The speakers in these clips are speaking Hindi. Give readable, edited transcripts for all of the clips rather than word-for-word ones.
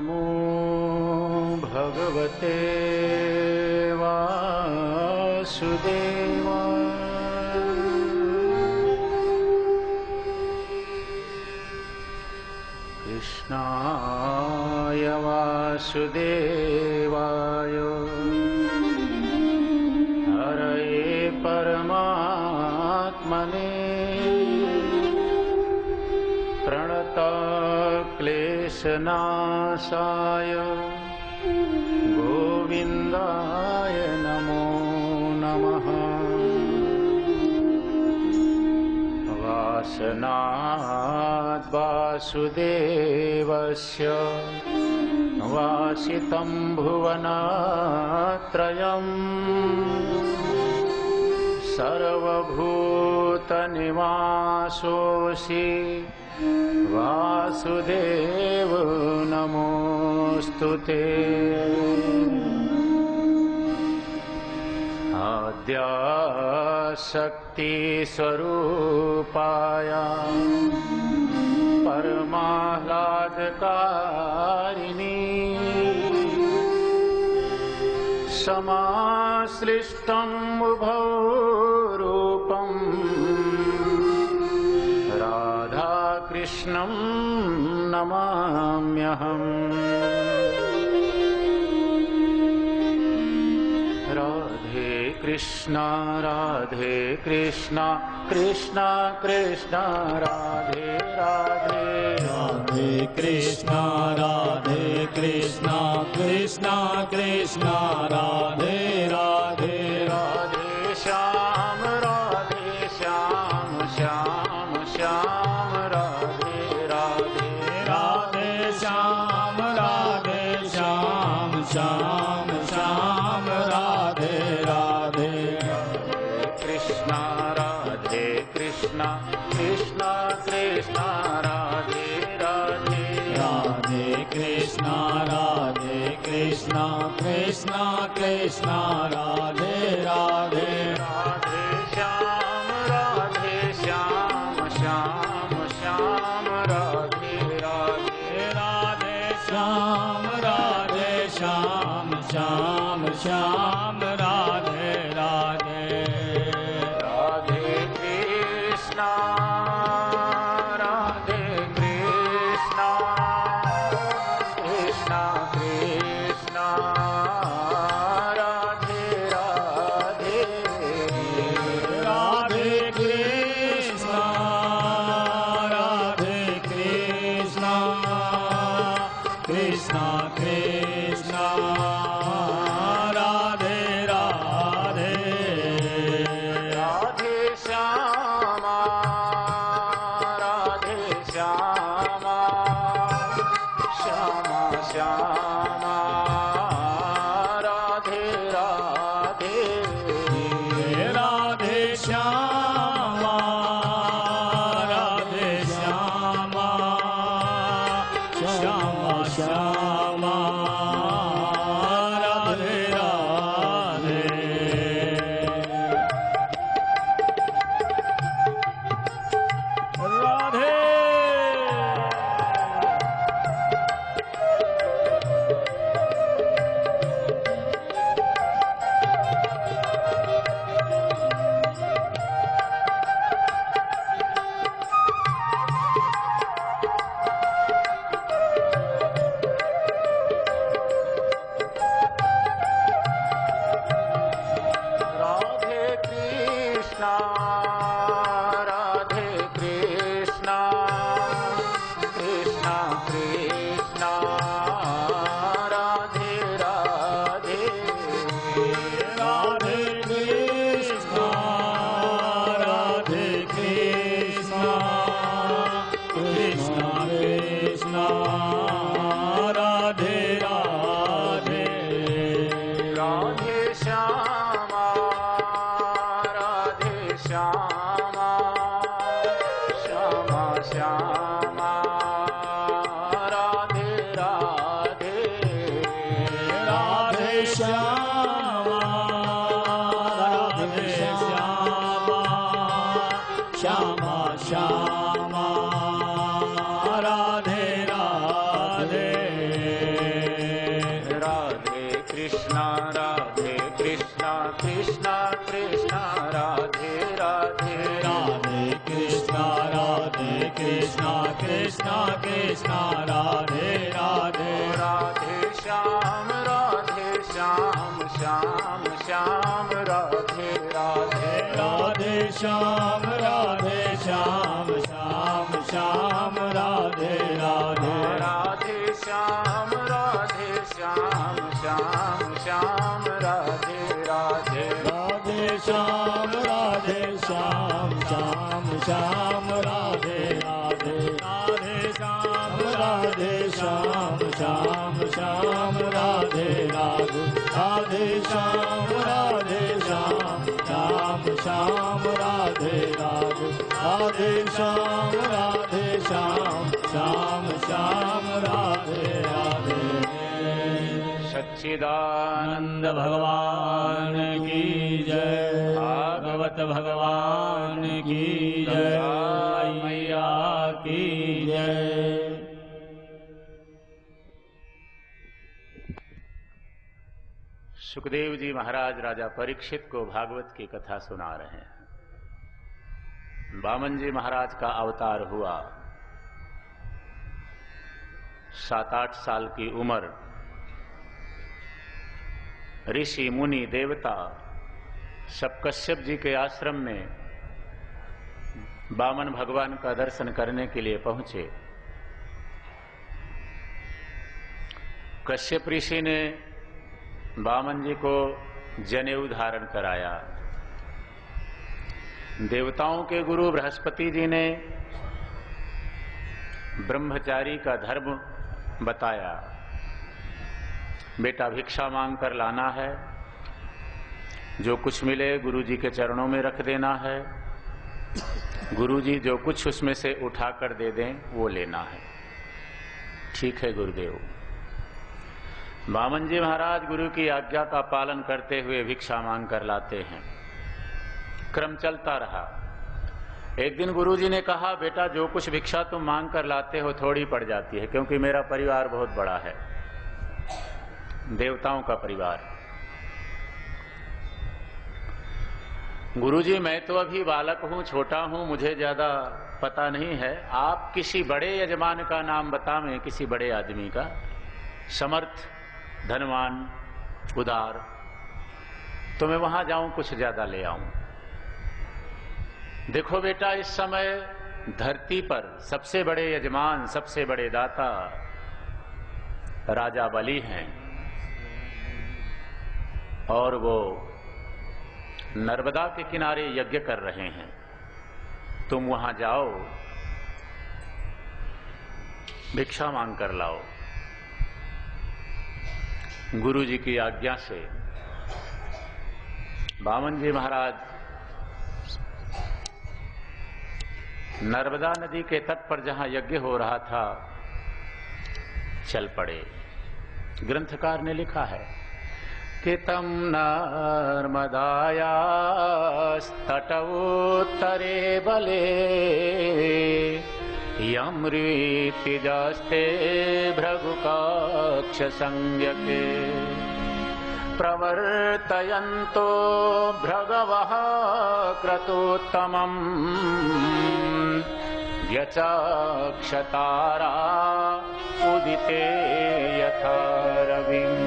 नमो भगवते वासुदेवाय। कृष्णाय वासुदेवाय हरये परमात्मने प्रणतक्लेशनाशाय गोविन्दाय नमो नमः। वासनात् वासुदेवस्य वासितं भुवनत्रयम् सर्वभूतनिवासोऽसि वासुदेव नमोऽस्तुते। आद्याशक्तिस्वरूपाय परमाह्लादकारिणी समाश्लिष्टम् उभौ रूपम् राधाकृष्णं नमाम्यहम्। राधे कृष्णा कृष्णा कृष्णा राधे राधे। राधे कृष्णा कृष्णा कृष्णा राधे राधे। राधे श्याम श्याम श्याम राधे राधे। राधे श्याम श्याम श्याम राधे राधे। कृष्णा कृष्णा कृष्णा राधे राधे। राधे कृष्णा कृष्णा कृष्णा राधे राधे। राधे श्याम श्याम श्याम राधे राधे। राधे श्याम श्याम श्याम राधे राधे। राधे कृष्णा कृष्णा कृष्णा राधे राधे। राधे कृष्णा कृष्णा कृष्णा राधे राधे। राधे श्यामा श्यामा श्यामा राधे राधे। राधे श्यामा श्यामा श्यामा राधे राधे। राधे कृष्णा कृष्णा कृष्णा राधे राधे राधे श्याम श्याम श्याम राधे राधे राधे श्याम राधे श्याम श्याम श्याम राधे राधे राधे श्याम श्याम श्याम राधे राधे राधे श्याम श्याम श्याम राधे राधे राधे श्याम श्याम श्याम राधे राधे राधे श्याम श्याम राधे राधे राधे श्याम श्याम राधे राधे सच्चिदानंद भगवान की जय भागवत भगवान की जय मैया की जय। सुखदेव जी महाराज राजा परीक्षित को भागवत की कथा सुना रहे हैं। वामन जी महाराज का अवतार हुआ, 7-8 साल की उम्र, ऋषि मुनि देवता सब कश्यप जी के आश्रम में वामन भगवान का दर्शन करने के लिए पहुंचे। कश्यप ऋषि ने वामन जी को जनेऊ धारण कराया। देवताओं के गुरु बृहस्पति जी ने ब्रह्मचारी का धर्म बताया। बेटा भिक्षा मांग कर लाना है, जो कुछ मिले गुरु जी के चरणों में रख देना है, गुरु जी जो कुछ उसमें से उठा कर दे दें वो लेना है। ठीक है गुरुदेव। वामन जी महाराज गुरु की आज्ञा का पालन करते हुए भिक्षा मांग कर लाते हैं। क्रम चलता रहा। एक दिन गुरु जी ने कहा, बेटा जो कुछ भिक्षा तुम मांग कर लाते हो थोड़ी पड़ जाती है, क्योंकि मेरा परिवार बहुत बड़ा है, देवताओं का परिवार। गुरुजी मैं तो अभी बालक हूं, छोटा हूं, मुझे ज्यादा पता नहीं है। आप किसी बड़े यजमान का नाम बतावें, किसी बड़े आदमी का, समर्थ, धनवान, उदार, तो मैं वहां जाऊं कुछ ज्यादा ले आऊं। देखो बेटा, इस समय धरती पर सबसे बड़े यजमान, सबसे बड़े दाता राजा बलि हैं, और वो नर्मदा के किनारे यज्ञ कर रहे हैं। तुम वहां जाओ, भिक्षा मांग कर लाओ। गुरु जी की आज्ञा से वामन जी महाराज नर्मदा नदी के तट पर जहां यज्ञ हो रहा था चल पड़े। ग्रंथकार ने लिखा है कि तम नर्मदायास्तटोत्तरे बले यमृतिजास्ते भृगुकाक्ष संज्ञके प्रवर्तयन्तो भृगवः क्रतोत्तमम् व्यचाक्षतारा उदिते यथा रविम्।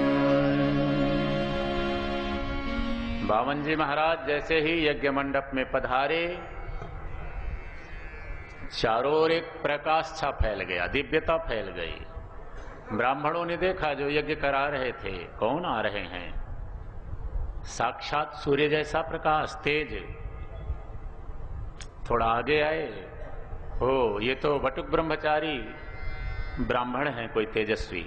वामन जी महाराज जैसे ही यज्ञ मंडप में पधारे, चारों ओर एक प्रकाश छा फैल गया, दिव्यता फैल गई। ब्राह्मणों ने देखा जो यज्ञ करा रहे थे, कौन आ रहे हैं? साक्षात सूर्य जैसा प्रकाश, तेज। थोड़ा आगे आए, हो ये तो बटुक ब्रह्मचारी ब्राह्मण हैं, कोई तेजस्वी।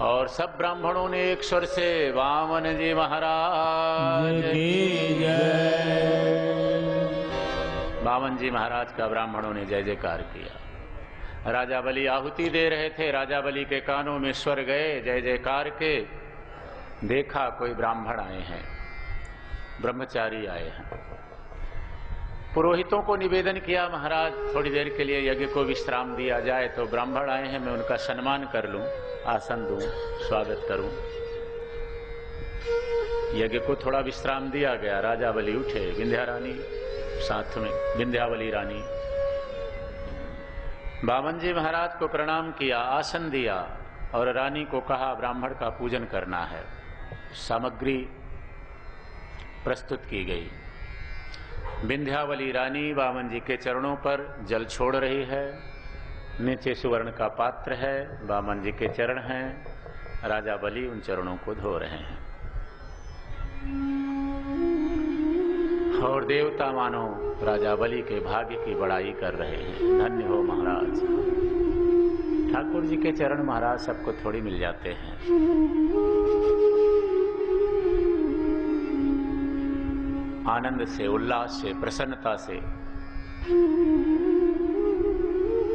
और सब ब्राह्मणों ने एक स्वर से वामन जी महाराज की जय। वामन जी महाराज का ब्राह्मणों ने जय जयकार किया। राजा बलि आहुति दे रहे थे, राजा बलि के कानों में स्वर गए जय जयकार के। देखा कोई ब्राह्मण आए हैं, ब्रह्मचारी आए हैं। पुरोहितों को निवेदन किया, महाराज थोड़ी देर के लिए यज्ञ को विश्राम दिया जाए, तो ब्राह्मण आए हैं, मैं उनका सम्मान कर लूं, आसन दूं, स्वागत करूं। यज्ञ को थोड़ा विश्राम दिया गया। राजा बलि उठे, विंध्या रानी साथ में, विंध्यावली रानी बामन जी महाराज को प्रणाम किया, आसन दिया और रानी को कहा ब्राह्मण का पूजन करना है। सामग्री प्रस्तुत की गई। विंध्यावली रानी बामन जी के चरणों पर जल छोड़ रही है। नीचे सुवर्ण का पात्र है, बामन जी के चरण हैं। राजा बलि उन चरणों को धो रहे हैं और देवता मानो राजा बलि के भाग्य की बड़ाई कर रहे हैं। धन्य हो महाराज। ठाकुर जी के चरण महाराज सबको थोड़ी मिल जाते हैं। आनंद से, उल्लास से, प्रसन्नता से,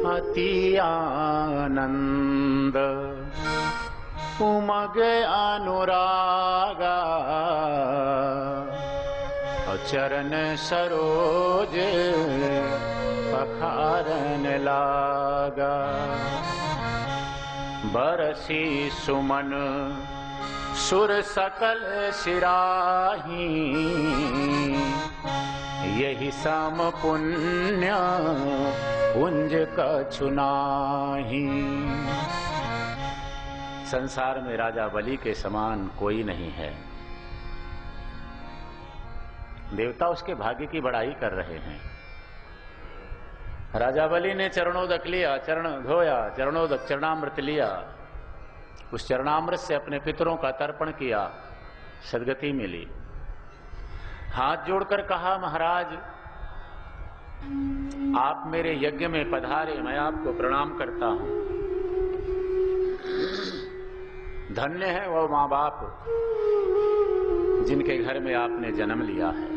अति आनंद उमग अनुरागा, चरण सरोज पखारन लागा। बरसी सुमन सुर सकल सिराही, यही सम पुण्य पुंज कछु नाही। संसार में राजा बलि के समान कोई नहीं है। देवता उसके भाग्य की बड़ाई कर रहे हैं। राजा बलि ने चरणोदक लिया, चरण धोया, चरणोदक चरणामृत लिया। उस चरणामृत से अपने पितरों का तर्पण किया, सद्गति मिली। हाथ जोड़कर कहा महाराज आप मेरे यज्ञ में पधारे, मैं आपको प्रणाम करता हूं। धन्य है वो मां बाप जिनके घर में आपने जन्म लिया है।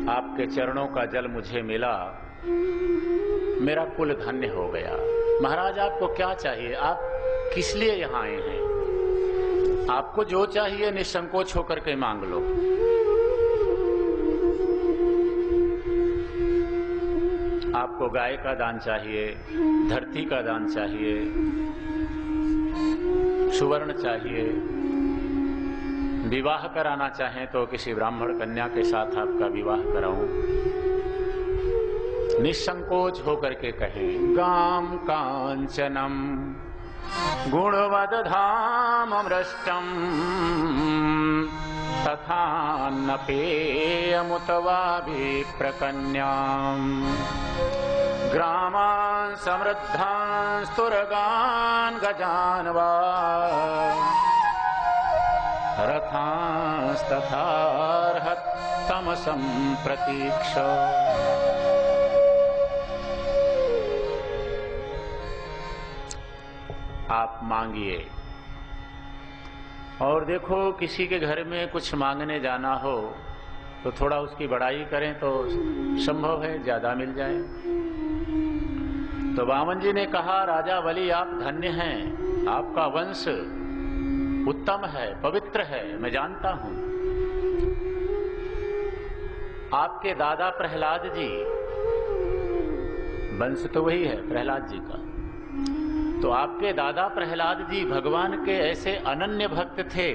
आपके चरणों का जल मुझे मिला, मेरा कुल धन्य हो गया। महाराज आपको क्या चाहिए? आप किस लिए यहां आए हैं? आपको जो चाहिए निसंकोच होकर के मांग लो। आपको गाय का दान चाहिए, धरती का दान चाहिए, सुवर्ण चाहिए, विवाह कराना चाहें तो किसी ब्राह्मण कन्या के साथ आपका विवाह कराऊं। निसंकोच होकर के कहें गाम कांचनम गुणवद धाम अमृष्टम तथा न पेयमुतवा विप्रकन्याम ग्रामान् समृद्धान् स्तुरगान् गजान् वा रथांस्तथार्हत्तमसं प्रतीक्ष। आप मांगिए। और देखो किसी के घर में कुछ मांगने जाना हो तो थोड़ा उसकी बड़ाई करें तो संभव है ज्यादा मिल जाए। तो वामन जी ने कहा राजा बलि आप धन्य हैं, आपका वंश उत्तम है, पवित्र है, मैं जानता हूं। आपके दादा प्रहलाद जी, वंश तो वही है प्रहलाद जी का, तो आपके दादा प्रहलाद जी भगवान के ऐसे अनन्य भक्त थे।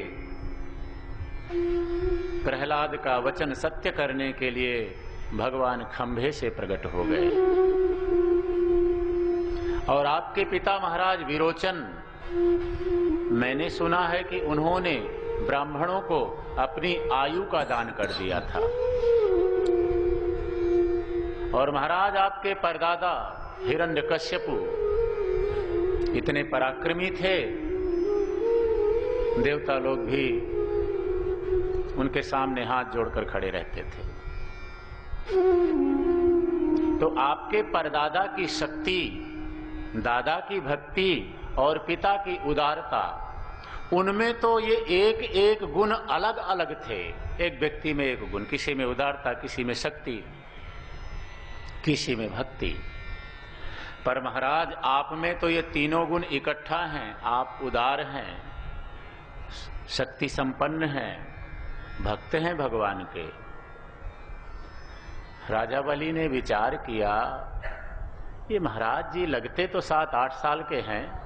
प्रहलाद का वचन सत्य करने के लिए भगवान खंभे से प्रकट हो गए। और आपके पिता महाराज विरोचन, मैंने सुना है कि उन्होंने ब्राह्मणों को अपनी आयु का दान कर दिया था। और महाराज आपके परदादा हिरण्यकश्यपु इतने पराक्रमी थे, देवता लोग भी उनके सामने हाथ जोड़कर खड़े रहते थे। तो आपके परदादा की शक्ति, दादा की भक्ति और पिता की उदारता, उनमें तो ये एक एक गुण अलग अलग थे। एक व्यक्ति में एक गुण, किसी में उदारता, किसी में शक्ति, किसी में भक्ति। पर महाराज आप में तो ये तीनों गुण इकट्ठा हैं। आप उदार हैं, शक्ति संपन्न हैं, भक्त हैं भगवान के। राजा बलि ने विचार किया, ये महाराज जी लगते तो 7-8 साल के हैं,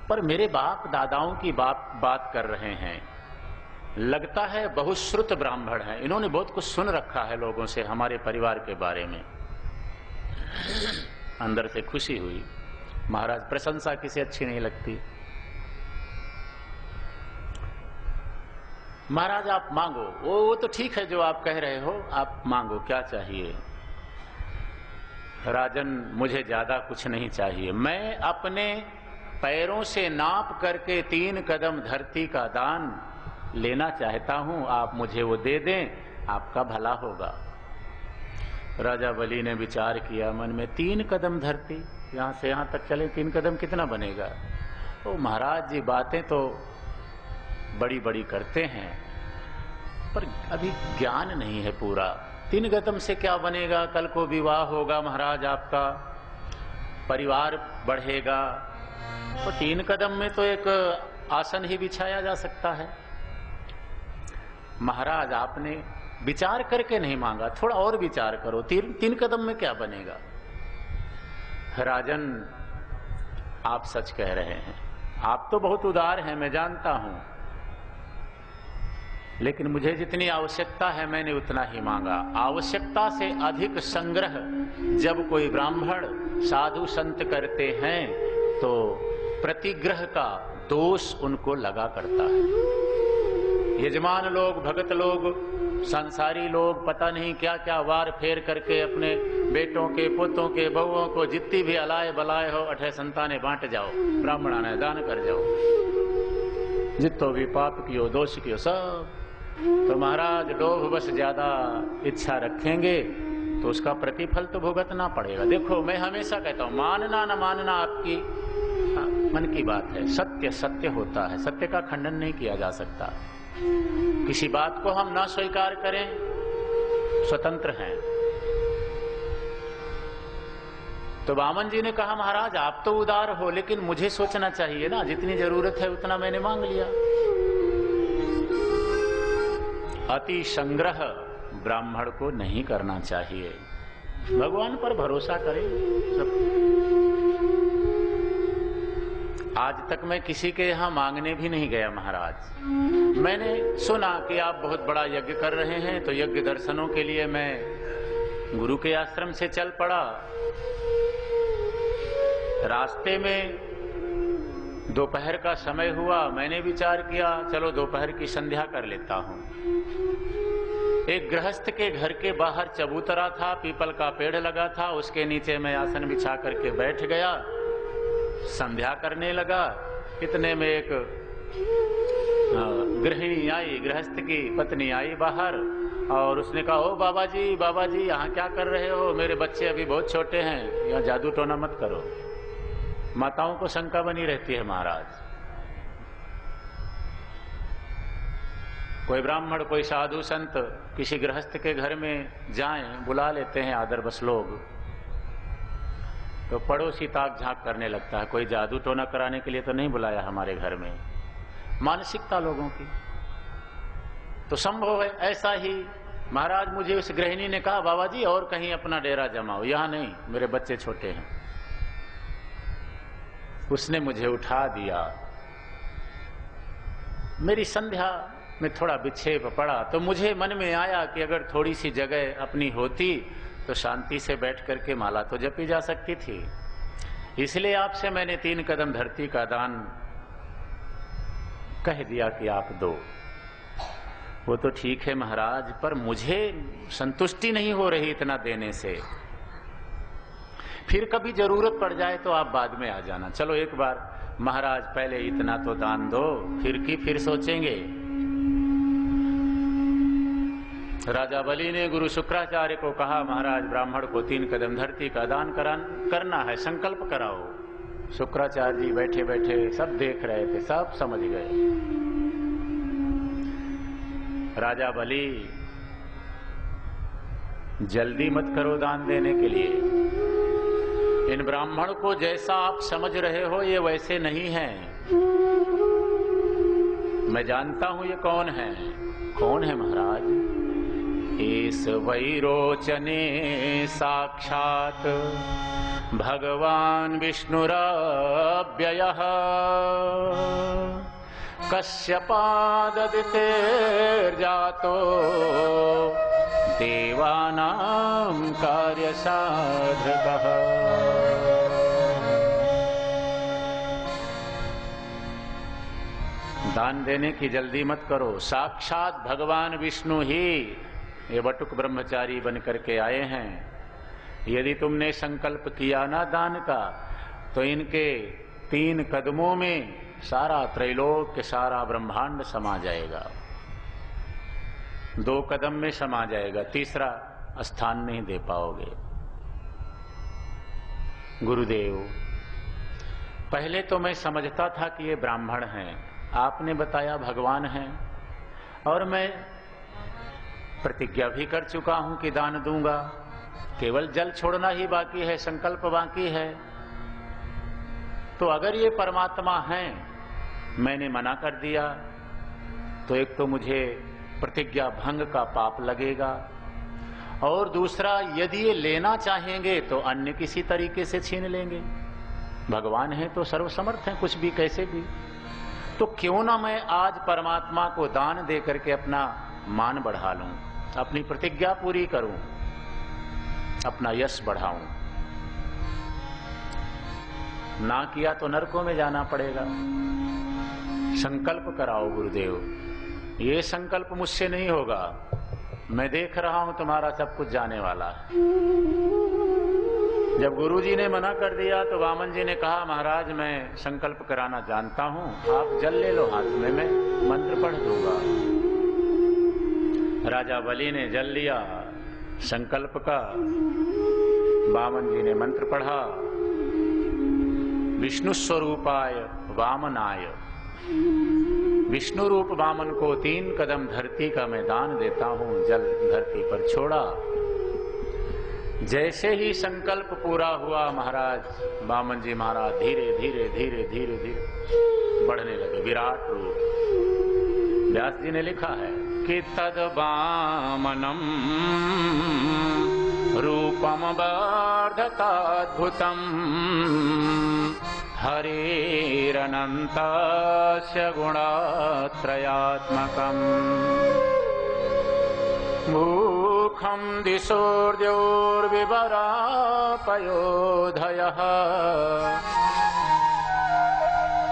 पर मेरे बाप दादाओं की बात कर रहे हैं। लगता है बहुश्रुत ब्राह्मण है, इन्होंने बहुत कुछ सुन रखा है लोगों से, हमारे परिवार के बारे में। अंदर से खुशी हुई। महाराज, प्रशंसा किसे अच्छी नहीं लगती। महाराज आप मांगो। वो तो ठीक है जो आप कह रहे हो, आप मांगो, क्या चाहिए? राजन, मुझे ज्यादा कुछ नहीं चाहिए। मैं अपने पैरों से नाप करके 3 कदम धरती का दान लेना चाहता हूं, आप मुझे वो दे दें, आपका भला होगा। राजा बलि ने विचार किया मन में, 3 कदम धरती, यहां से यहां तक चले 3 कदम कितना बनेगा? तो महाराज जी बातें तो बड़ी बड़ी करते हैं, पर अभी ज्ञान नहीं है पूरा। 3 कदम से क्या बनेगा? कल को विवाह होगा महाराज, आपका परिवार बढ़ेगा, तो 3 कदम में तो एक आसन ही बिछाया जा सकता है। महाराज, आपने विचार करके नहीं मांगा, थोड़ा और विचार करो, 3 कदम में क्या बनेगा? राजन, आप सच कह रहे हैं, आप तो बहुत उदार हैं, मैं जानता हूं, लेकिन मुझे जितनी आवश्यकता है मैंने उतना ही मांगा। आवश्यकता से अधिक संग्रह जब कोई ब्राह्मण साधु संत करते हैं तो प्रतिग्रह का दोष उनको लगा करता है। यजमान लोग, भगत लोग, संसारी लोग पता नहीं क्या क्या वार फेर करके अपने बेटों के, पोतों के, बहुओं को जितनी भी अलाय बलाय हो 8 संतानें बांट जाओ, ब्राह्मणा ने दान कर जाओ, जितो भी पाप कियो दोष कियो सब। तो महाराज लोभ बस ज्यादा इच्छा रखेंगे तो उसका प्रतिफल तो भुगतना पड़ेगा। देखो, मैं हमेशा कहता हूं, मानना न मानना आपकी मन की बात है। सत्य सत्य होता है, सत्य का खंडन नहीं किया जा सकता। किसी बात को हम ना स्वीकार करें, स्वतंत्र हैं। तो वामन जी ने कहा, महाराज आप तो उदार हो, लेकिन मुझे सोचना चाहिए ना, जितनी जरूरत है उतना मैंने मांग लिया। अति संग्रह ब्राह्मण को नहीं करना चाहिए, भगवान पर भरोसा करें। आज तक मैं किसी के यहां मांगने भी नहीं गया महाराज। मैंने सुना कि आप बहुत बड़ा यज्ञ कर रहे हैं, तो यज्ञ दर्शनों के लिए मैं गुरु के आश्रम से चल पड़ा। रास्ते में दोपहर का समय हुआ, मैंने विचार किया चलो दोपहर की संध्या कर लेता हूं। एक गृहस्थ के घर के बाहर चबूतरा था, पीपल का पेड़ लगा था, उसके नीचे मैं आसन बिछा करके बैठ गया, संध्या करने लगा। इतने में एक गृहिणी आई, गृहस्थ की पत्नी आई बाहर, और उसने कहा, ओ बाबा जी यहाँ क्या कर रहे हो? मेरे बच्चे अभी बहुत छोटे हैं, यहाँ जादू टोना मत करो। माताओं को शंका बनी रहती है महाराज। कोई ब्राह्मण, कोई साधु संत किसी गृहस्थ के घर में जाएं, बुला लेते हैं आदरबस लोग, तो पड़ोसी ताक झांक करने लगता है, कोई जादू टोना कराने के लिए तो नहीं बुलाया हमारे घर में। मानसिकता लोगों की तो संभव है ऐसा ही। महाराज, मुझे उस गृहिणी ने कहा, बाबा जी और कहीं अपना डेरा जमाओ, यहां नहीं, मेरे बच्चे छोटे हैं। उसने मुझे उठा दिया। मेरी संध्या में थोड़ा विक्षेप पड़ा, तो मुझे मन में आया कि अगर थोड़ी सी जगह अपनी होती तो शांति से बैठ करके माला तो जपी जा सकती थी। इसलिए आपसे मैंने 3 कदम धरती का दान कह दिया कि आप दो। वो तो ठीक है महाराज, पर मुझे संतुष्टि नहीं हो रही इतना देने से। फिर कभी जरूरत पड़ जाए तो आप बाद में आ जाना। चलो एक बार महाराज पहले इतना तो दान दो, फिर सोचेंगे। राजा बलि ने गुरु शुक्राचार्य को कहा, महाराज ब्राह्मण को 3 कदम धरती का दान करना है, संकल्प कराओ। शुक्राचार्य जी बैठे बैठे सब देख रहे थे, सब समझ गए। राजा बलि, जल्दी मत करो दान देने के लिए। इन ब्राह्मण को जैसा आप समझ रहे हो ये वैसे नहीं है। मैं जानता हूं ये कौन है। कौन है महाराज? इस वैरोचने साक्षात भगवान विष्णुरव्ययः कश्यपाददितेर्जातो देवानां कार्यसाधकः। दान देने की जल्दी मत करो। साक्षात भगवान विष्णु ही ये बटुक ब्रह्मचारी बन करके आए हैं। यदि तुमने संकल्प किया ना दान का, तो इनके 3 कदमों में सारा त्रैलोक्य, सारा ब्रह्मांड समा जाएगा। 2 कदम में समा जाएगा, तीसरा स्थान नहीं दे पाओगे। गुरुदेव, पहले तो मैं समझता था कि ये ब्राह्मण हैं, आपने बताया भगवान हैं, और मैं प्रतिज्ञा भी कर चुका हूं कि दान दूंगा। केवल जल छोड़ना ही बाकी है, संकल्प बाकी है। तो अगर ये परमात्मा हैं, मैंने मना कर दिया, तो एक तो मुझे प्रतिज्ञा भंग का पाप लगेगा, और दूसरा यदि ये लेना चाहेंगे तो अन्य किसी तरीके से छीन लेंगे। भगवान हैं तो सर्वसमर्थ हैं, कुछ भी कैसे भी। तो क्यों ना मैं आज परमात्मा को दान दे करके अपना मान बढ़ा लूं, अपनी प्रतिज्ञा पूरी करूं, अपना यश बढ़ाऊं। ना किया तो नरकों में जाना पड़ेगा। संकल्प कराओ गुरुदेव। ये संकल्प मुझसे नहीं होगा। मैं देख रहा हूं तुम्हारा सब कुछ जाने वाला है। जब गुरुजी ने मना कर दिया तो वामन जी ने कहा, महाराज मैं संकल्प कराना जानता हूं, आप जल ले लो हाथ में, मैं मंत्र पढ़ दूंगा। राजा बलि ने जल लिया संकल्प का, वामन जी ने मंत्र पढ़ा, विष्णु स्वरूपाय वामनाय। विष्णु रूप वामन को 3 कदम धरती का मैं दान देता हूं। जल धरती पर छोड़ा। जैसे ही संकल्प पूरा हुआ महाराज, वामन जी महाराज धीरे धीरे धीरे धीरे धीरे बढ़ने लगे, विराट रूप। व्यास जी ने लिखा है कि तद वामनम रूपम वर्धताद्भुतम हरेरनन्तस्य गुणत्रयात्मकम् मूखं दिशोर्द्योर्विवरापयोधयः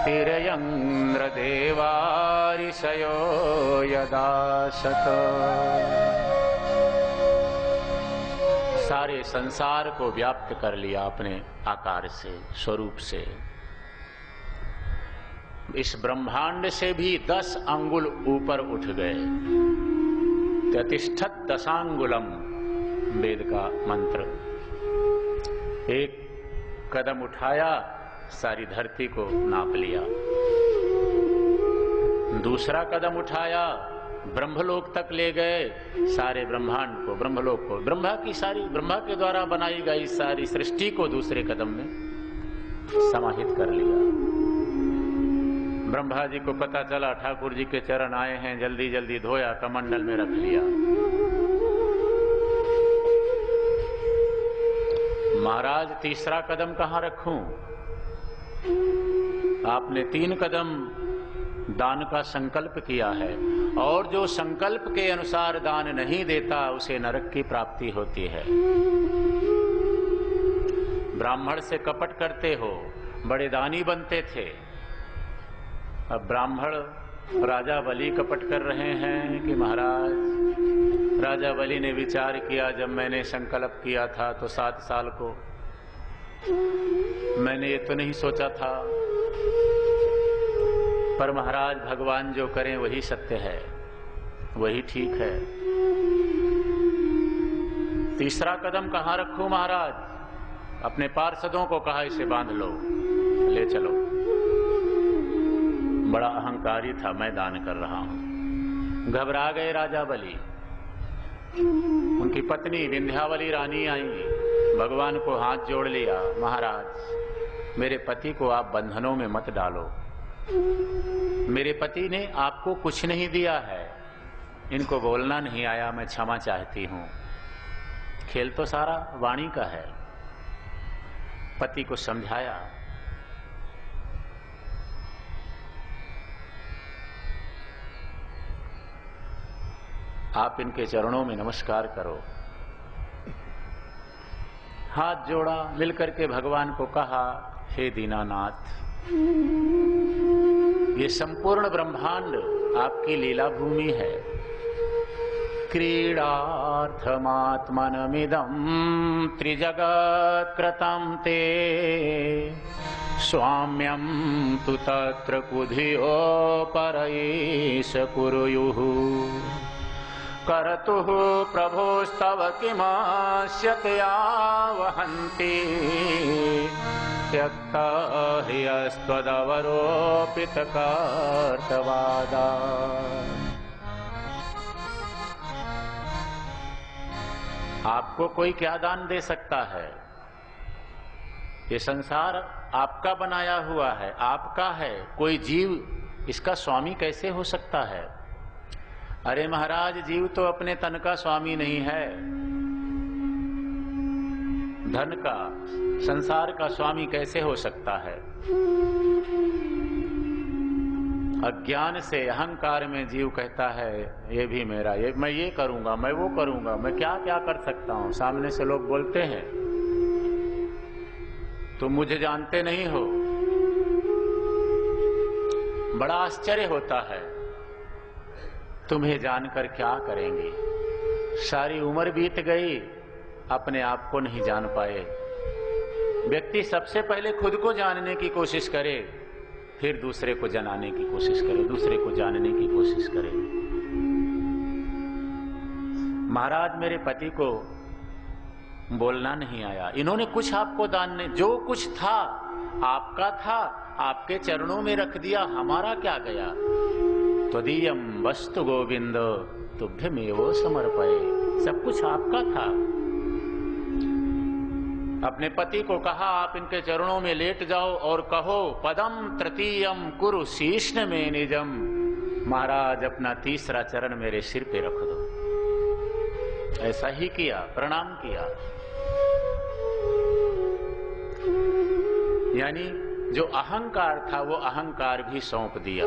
तिर्यन्द्रदेवारिषयो यदाशत। सारे संसार को व्याप्त कर लिया अपने आकार से, स्वरूप से। इस ब्रह्मांड से भी 10 अंगुल ऊपर उठ गए। प्रतिष्ठत दशांगुलम वेद का मंत्र। एक कदम उठाया, सारी धरती को नाप लिया। दूसरा कदम उठाया, ब्रह्मलोक तक ले गए, सारे ब्रह्मांड को, ब्रह्मलोक को, ब्रह्मा के द्वारा बनाई गई सारी सृष्टि को दूसरे कदम में समाहित कर लिया। ब्रह्मा जी को पता चला ठाकुर जी के चरण आए हैं, जल्दी जल्दी धोया, कमंडल में रख लिया। महाराज तीसरा कदम कहां रखूं? आपने 3 कदम दान का संकल्प किया है, और जो संकल्प के अनुसार दान नहीं देता उसे नरक की प्राप्ति होती है। ब्राह्मण से कपट करते हो, बड़े दानी बनते थे। अब ब्राह्मण राजा बलि कपट कर रहे हैं कि महाराज, राजा बलि ने विचार किया, जब मैंने संकल्प किया था तो 7 साल को मैंने ये तो नहीं सोचा था, पर महाराज भगवान जो करें वही सत्य है, वही ठीक है। तीसरा कदम कहां रखूं महाराज? अपने पार्षदों को कहा, इसे बांध लो, ले चलो। बड़ा अहंकारी था, मैं दान कर रहा हूं। घबरा गए राजा बलि। उनकी पत्नी विंध्यावली रानी आई, भगवान को हाथ जोड़ लिया, महाराज मेरे पति को आप बंधनों में मत डालो। मेरे पति ने आपको कुछ नहीं दिया है, इनको बोलना नहीं आया, मैं क्षमा चाहती हूं। खेल तो सारा वाणी का है। पति को समझाया। आप इनके चरणों में नमस्कार करो। हाथ जोड़ा, मिलकर के भगवान को कहा, हे दीनानाथ, ये संपूर्ण ब्रह्मांड आपकी लीला भूमि है। क्रीडार्थमात्मनमिदं त्रिजगत्कृतं ते स्वाम्यं तु तत्र कुधियो परैष कुरुयुः। करतुः प्रभोस्तव किमास्यतया वहन्ति त्यक्ता ह्यस्त्वदवरोपितकार्तवादा। आपको कोई क्या दान दे सकता है? ये संसार आपका बनाया हुआ है, आपका है। कोई जीव इसका स्वामी कैसे हो सकता है? अरे महाराज, जीव तो अपने तन का स्वामी नहीं है, धन का, संसार का स्वामी कैसे हो सकता है? अज्ञान से, अहंकार में जीव कहता है ये भी मेरा, ये मैं ये करूंगा, मैं वो करूंगा, मैं क्या क्या कर सकता हूं। सामने से लोग बोलते हैं तुम मुझे जानते नहीं हो। बड़ा आश्चर्य होता है, तुम्हें जानकर क्या करेंगे? सारी उम्र बीत गई, अपने आप को नहीं जान पाए। व्यक्ति सबसे पहले खुद को जानने की कोशिश करे, फिर दूसरे को जनाने की कोशिश करे, दूसरे को जानने की कोशिश करे। महाराज, मेरे पति को बोलना नहीं आया, इन्होंने कुछ आपको दान नहीं, जो कुछ था आपका था, आपके चरणों में रख दिया, हमारा क्या गया? त्वदीयं वस्तु गोविंद तुभ्यमेव समर्पये। सब कुछ आपका था। अपने पति को कहा, आप इनके चरणों में लेट जाओ और कहो, पदम तृतीयम कुरु शीर्ष्ण में निजम। महाराज, अपना तीसरा चरण मेरे सिर पे रख दो। ऐसा ही किया, प्रणाम किया। यानी जो अहंकार था वो अहंकार भी सौंप दिया।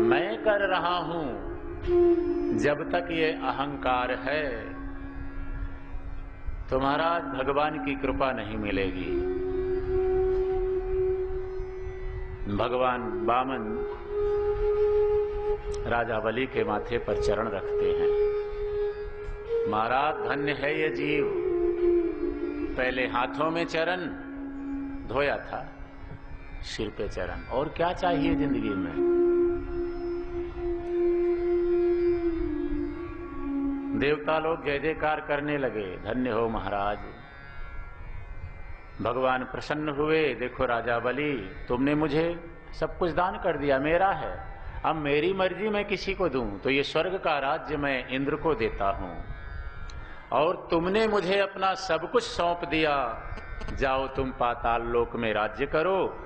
मैं कर रहा हूं, जब तक ये अहंकार है तो महाराज भगवान की कृपा नहीं मिलेगी। भगवान वामन राजा बलि के माथे पर चरण रखते हैं। महाराज, धन्य है ये जीव। पहले हाथों में चरण धोया था, सिर पे चरण, और क्या चाहिए जिंदगी में? देवता लोग जय जयकार करने लगे, धन्य हो महाराज। भगवान प्रसन्न हुए, देखो राजा बलि, तुमने मुझे सब कुछ दान कर दिया, मेरा है। अब मेरी मर्जी मैं किसी को दूं तो ये स्वर्ग का राज्य मैं इंद्र को देता हूं, और तुमने मुझे अपना सब कुछ सौंप दिया। जाओ तुम पाताल लोक में राज्य करो,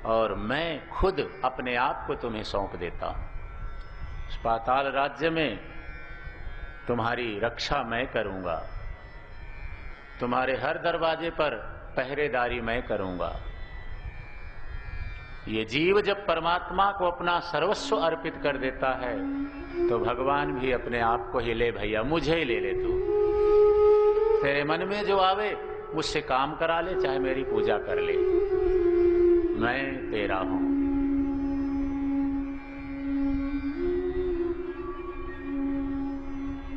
और मैं खुद अपने आप को तुम्हें सौंप देता हूं। उस पाताल राज्य में तुम्हारी रक्षा मैं करूंगा, तुम्हारे हर दरवाजे पर पहरेदारी मैं करूंगा। ये जीव जब परमात्मा को अपना सर्वस्व अर्पित कर देता है तो भगवान भी अपने आप को ही, ले भैया मुझे ही ले ले, तू तेरे मन में जो आवे मुझसे काम करा ले, चाहे मेरी पूजा कर ले, मैं तेरा हूं।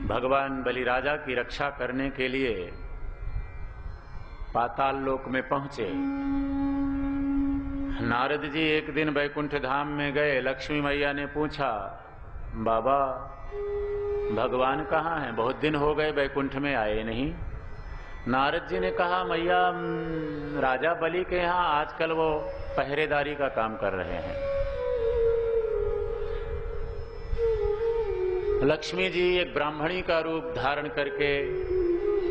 भगवान बलि राजा की रक्षा करने के लिए पाताल लोक में पहुंचे। नारद जी एक दिन बैकुंठ धाम में गए। लक्ष्मी मैया ने पूछा, बाबा भगवान कहाँ हैं? बहुत दिन हो गए बैकुंठ में आए नहीं। नारद जी ने कहा, मैया राजा बलि के यहाँ आजकल वो पहरेदारी का काम कर रहे हैं। लक्ष्मी जी एक ब्राह्मणी का रूप धारण करके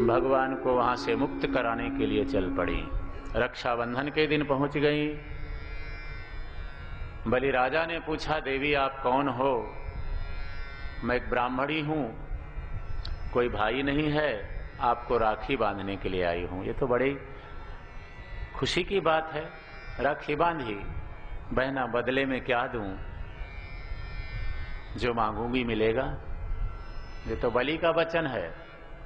भगवान को वहां से मुक्त कराने के लिए चल पड़ी। रक्षाबंधन के दिन पहुंच गई। बलि राजा ने पूछा, देवी आप कौन हो? मैं एक ब्राह्मणी हूं, कोई भाई नहीं है, आपको राखी बांधने के लिए आई हूं। ये तो बड़ी खुशी की बात है। राखी बांधी। बहना बदले में क्या दूं? जो मांगूंगी मिलेगा। ये तो बलि का वचन है,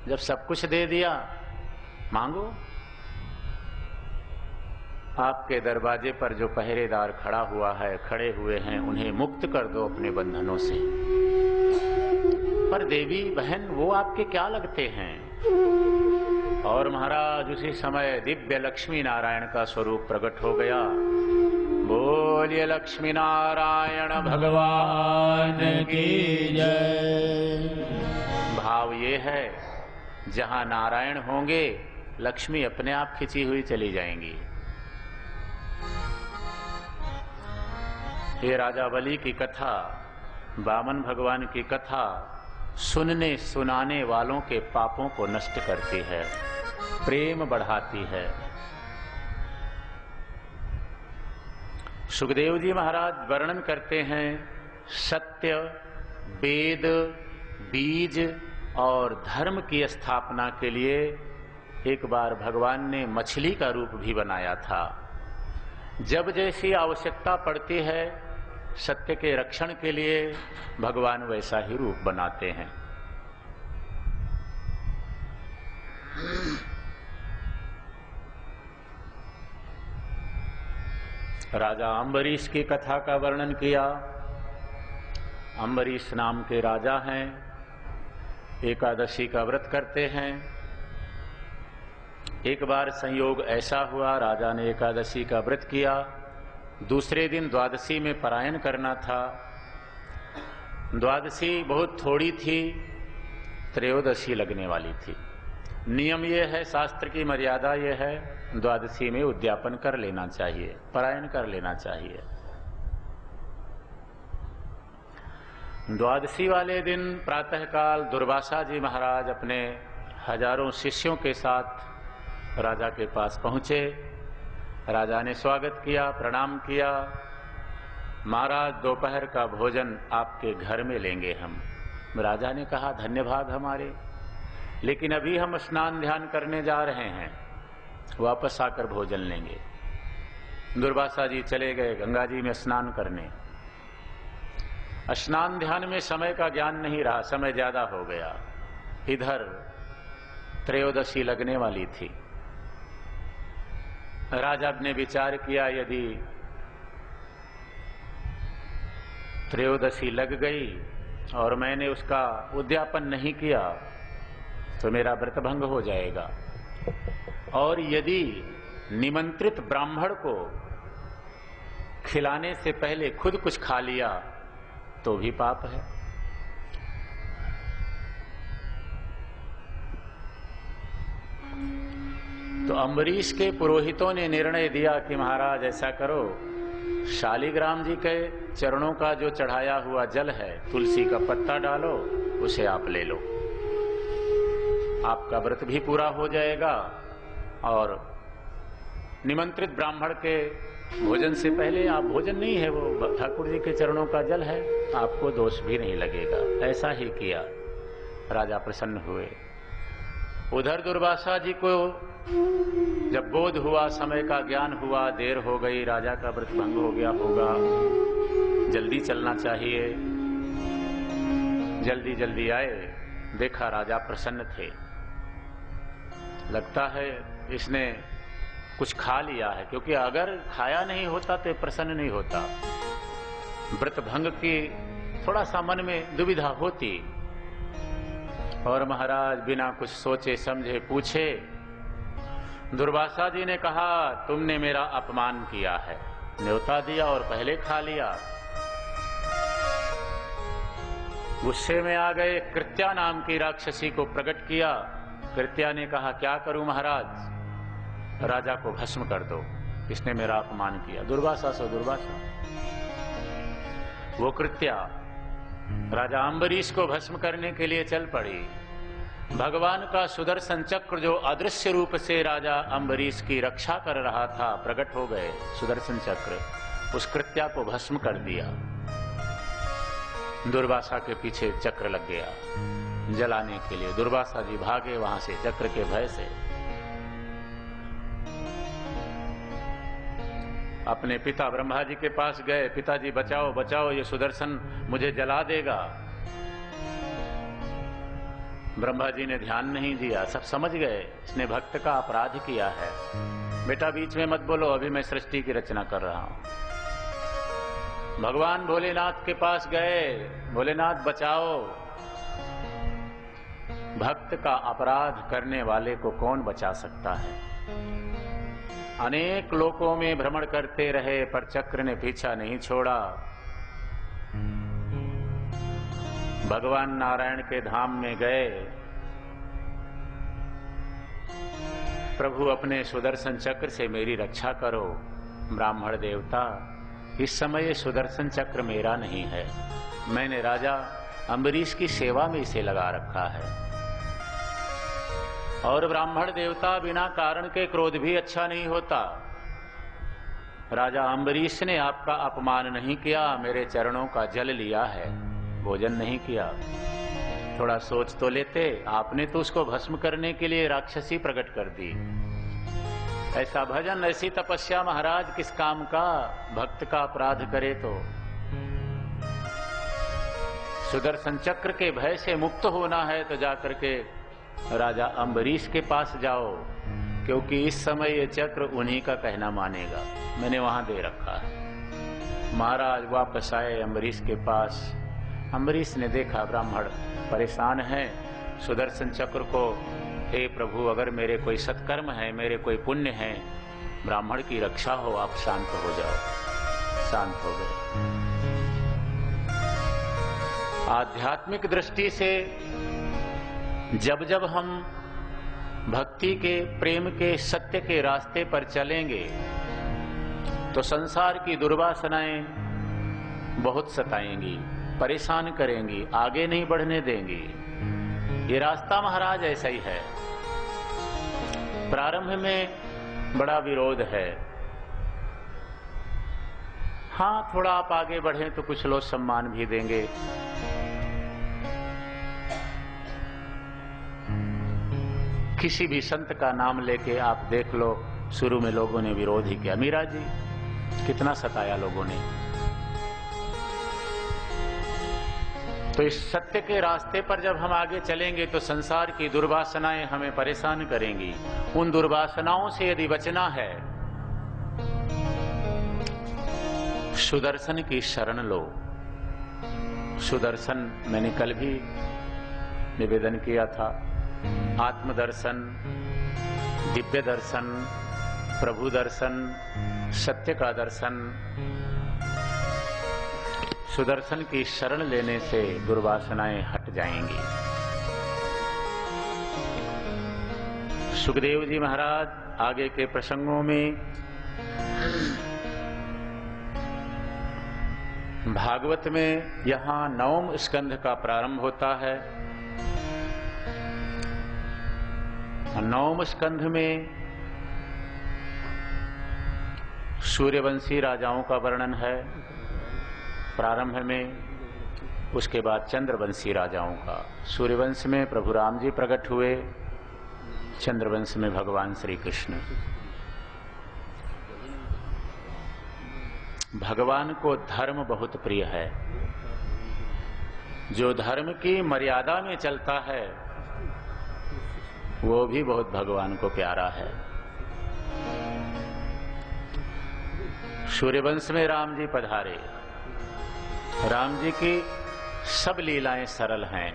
जब सब कुछ दे दिया मांगो। आपके दरवाजे पर जो पहरेदार खड़े हुए हैं, उन्हें मुक्त कर दो अपने बंधनों से। पर देवी बहन वो आपके क्या लगते हैं? और महाराज उसी समय दिव्य लक्ष्मी नारायण का स्वरूप प्रकट हो गया। बोलिए लक्ष्मी नारायण भगवान की जय। भाव ये है, जहां नारायण होंगे लक्ष्मी अपने आप खिंची हुई चली जाएंगी। ये राजा बलि की कथा, वामन भगवान की कथा सुनने सुनाने वालों के पापों को नष्ट करती है, प्रेम बढ़ाती है। सुखदेव जी महाराज वर्णन करते हैं, सत्य, वेद, बीज और धर्म की स्थापना के लिए एक बार भगवान ने मछली का रूप भी बनाया था। जब जैसी आवश्यकता पड़ती है सत्य के रक्षण के लिए भगवान वैसा ही रूप बनाते हैं। राजा अम्बरीश की कथा का वर्णन किया। अम्बरीश नाम के राजा हैं, एकादशी का व्रत करते हैं। एक बार संयोग ऐसा हुआ, राजा ने एकादशी का व्रत किया, दूसरे दिन द्वादशी में परायण करना था। द्वादशी बहुत थोड़ी थी, त्रयोदशी लगने वाली थी। नियम यह है, शास्त्र की मर्यादा यह है, द्वादशी में उद्यापन कर लेना चाहिए, परायण कर लेना चाहिए। द्वादशी वाले दिन प्रातःकाल दुर्वासा जी महाराज अपने हजारों शिष्यों के साथ राजा के पास पहुंचे। राजा ने स्वागत किया, प्रणाम किया। महाराज दोपहर का भोजन आपके घर में लेंगे हम। राजा ने कहा धन्यवाद हमारे, लेकिन अभी हम स्नान ध्यान करने जा रहे हैं, वापस आकर भोजन लेंगे। दुर्वासा जी चले गए गंगा जी में स्नान करने। स्नान ध्यान में समय का ज्ञान नहीं रहा, समय ज्यादा हो गया। इधर त्रयोदशी लगने वाली थी। राजा ने विचार किया, यदि त्रयोदशी लग गई और मैंने उसका उद्यापन नहीं किया तो मेरा व्रत भंग हो जाएगा, और यदि निमंत्रित ब्राह्मण को खिलाने से पहले खुद कुछ खा लिया तो भी पाप है। तो अम्बरीश के पुरोहितों ने निर्णय दिया कि महाराज ऐसा करो, शालिग्राम जी के चरणों का जो चढ़ाया हुआ जल है, तुलसी का पत्ता डालो, उसे आप ले लो, आपका व्रत भी पूरा हो जाएगा और निमंत्रित ब्राह्मण के भोजन से पहले, आप भोजन नहीं है, वो ठाकुर जी के चरणों का जल है, आपको दोष भी नहीं लगेगा। ऐसा ही किया। राजा प्रसन्न हुए। उधर दुर्वासा जी को जब बोध हुआ, समय का ज्ञान हुआ, देर हो गई, राजा का व्रत भंग हो गया होगा, जल्दी चलना चाहिए, जल्दी जल्दी आए। देखा राजा प्रसन्न थे, लगता है इसने कुछ खा लिया है, क्योंकि अगर खाया नहीं होता तो प्रसन्न नहीं होता। व्रत भंग की थोड़ा सा मन में दुविधा होती। और महाराज बिना कुछ सोचे समझे पूछे, दुर्वासा जी ने कहा तुमने मेरा अपमान किया है, न्योता दिया और पहले खा लिया। गुस्से में आ गए, कृत्या नाम की राक्षसी को प्रकट किया। कृत्या ने कहा क्या करूं महाराज, राजा को भस्म कर दो, इसने मेरा अपमान किया। दुर्वासा सो दुर्वासा। वो कृत्या राजा अम्बरीश को भस्म करने के लिए चल पड़ी। भगवान का सुदर्शन चक्र जो अदृश्य रूप से राजा अम्बरीश की रक्षा कर रहा था, प्रकट हो गए सुदर्शन चक्र, उस कृत्या को भस्म कर दिया। दुर्वासा के पीछे चक्र लग गया जलाने के लिए। दुर्वासा जी भागे वहां से चक्र के भय से। अपने पिता ब्रह्मा जी के पास गए, पिताजी बचाओ बचाओ, ये सुदर्शन मुझे जला देगा। ब्रह्मा जी ने ध्यान नहीं दिया, सब समझ गए इसने भक्त का अपराध किया है। बेटा बीच में मत बोलो, अभी मैं सृष्टि की रचना कर रहा हूं। भगवान भोलेनाथ के पास गए, भोलेनाथ बचाओ, भक्त का अपराध करने वाले को कौन बचा सकता है। अनेक लोकों में भ्रमण करते रहे पर चक्र ने पीछा नहीं छोड़ा। भगवान नारायण के धाम में गए, प्रभु अपने सुदर्शन चक्र से मेरी रक्षा करो। ब्राह्मण देवता, इस समय ये सुदर्शन चक्र मेरा नहीं है, मैंने राजा अम्बरीश की सेवा में इसे लगा रखा है। और ब्राह्मण देवता, बिना कारण के क्रोध भी अच्छा नहीं होता। राजा अम्बरीश ने आपका अपमान नहीं किया, मेरे चरणों का जल लिया है, भोजन नहीं किया। थोड़ा सोच तो लेते, आपने तो उसको भस्म करने के लिए राक्षसी प्रकट कर दी। ऐसा भजन, ऐसी तपस्या महाराज किस काम का। भक्त का अपराध करे तो सुदर्शन चक्र के भय से मुक्त होना है तो जाकर के राजा अम्बरीश के पास जाओ, क्योंकि इस समय ये चक्र उन्हीं का कहना मानेगा, मैंने वहां दे रखा है। महाराज वापस आए अम्बरीश के पास। अम्बरीश ने देखा ब्राह्मण परेशान है, सुदर्शन चक्र को, हे प्रभु अगर मेरे कोई सत्कर्म है, मेरे कोई पुण्य है, ब्राह्मण की रक्षा हो, आप शांत हो जाओ। शांत हो गए। आध्यात्मिक दृष्टि से जब जब हम भक्ति के, प्रेम के, सत्य के रास्ते पर चलेंगे तो संसार की दुर्वासनाएं बहुत सताएंगी, परेशान करेंगी, आगे नहीं बढ़ने देंगी। ये रास्ता महाराज ऐसा ही है। प्रारंभ में बड़ा विरोध है, हाँ थोड़ा आप आगे बढ़े तो कुछ लोग सम्मान भी देंगे। किसी भी संत का नाम लेके आप देख लो, शुरू में लोगों ने विरोध ही किया। मीरा जी कितना सताया लोगों ने। तो इस सत्य के रास्ते पर जब हम आगे चलेंगे तो संसार की दुर्वासनाएं हमें परेशान करेंगी। उन दुर्वासनाओं से यदि बचना है, सुदर्शन की शरण लो। सुदर्शन मैंने कल भी निवेदन किया था। आत्मदर्शन, दिव्य दर्शन, प्रभु दर्शन, सत्य का दर्शन, सुदर्शन की शरण लेने से दुर्वासनाएं हट जाएंगी। सुखदेव जी महाराज आगे के प्रसंगों में भागवत में यहां 9वें स्कंध का प्रारंभ होता है। 9वें स्कंध में सूर्यवंशी राजाओं का वर्णन है प्रारंभ में, उसके बाद चंद्रवंशी राजाओं का। सूर्यवंश में प्रभु राम जी प्रकट हुए, चंद्रवंश में भगवान श्री कृष्ण। भगवान को धर्म बहुत प्रिय है। जो धर्म की मर्यादा में चलता है वो भी बहुत भगवान को प्यारा है। सूर्यवंश में राम जी पधारे। राम जी की सब लीलाएं सरल हैं।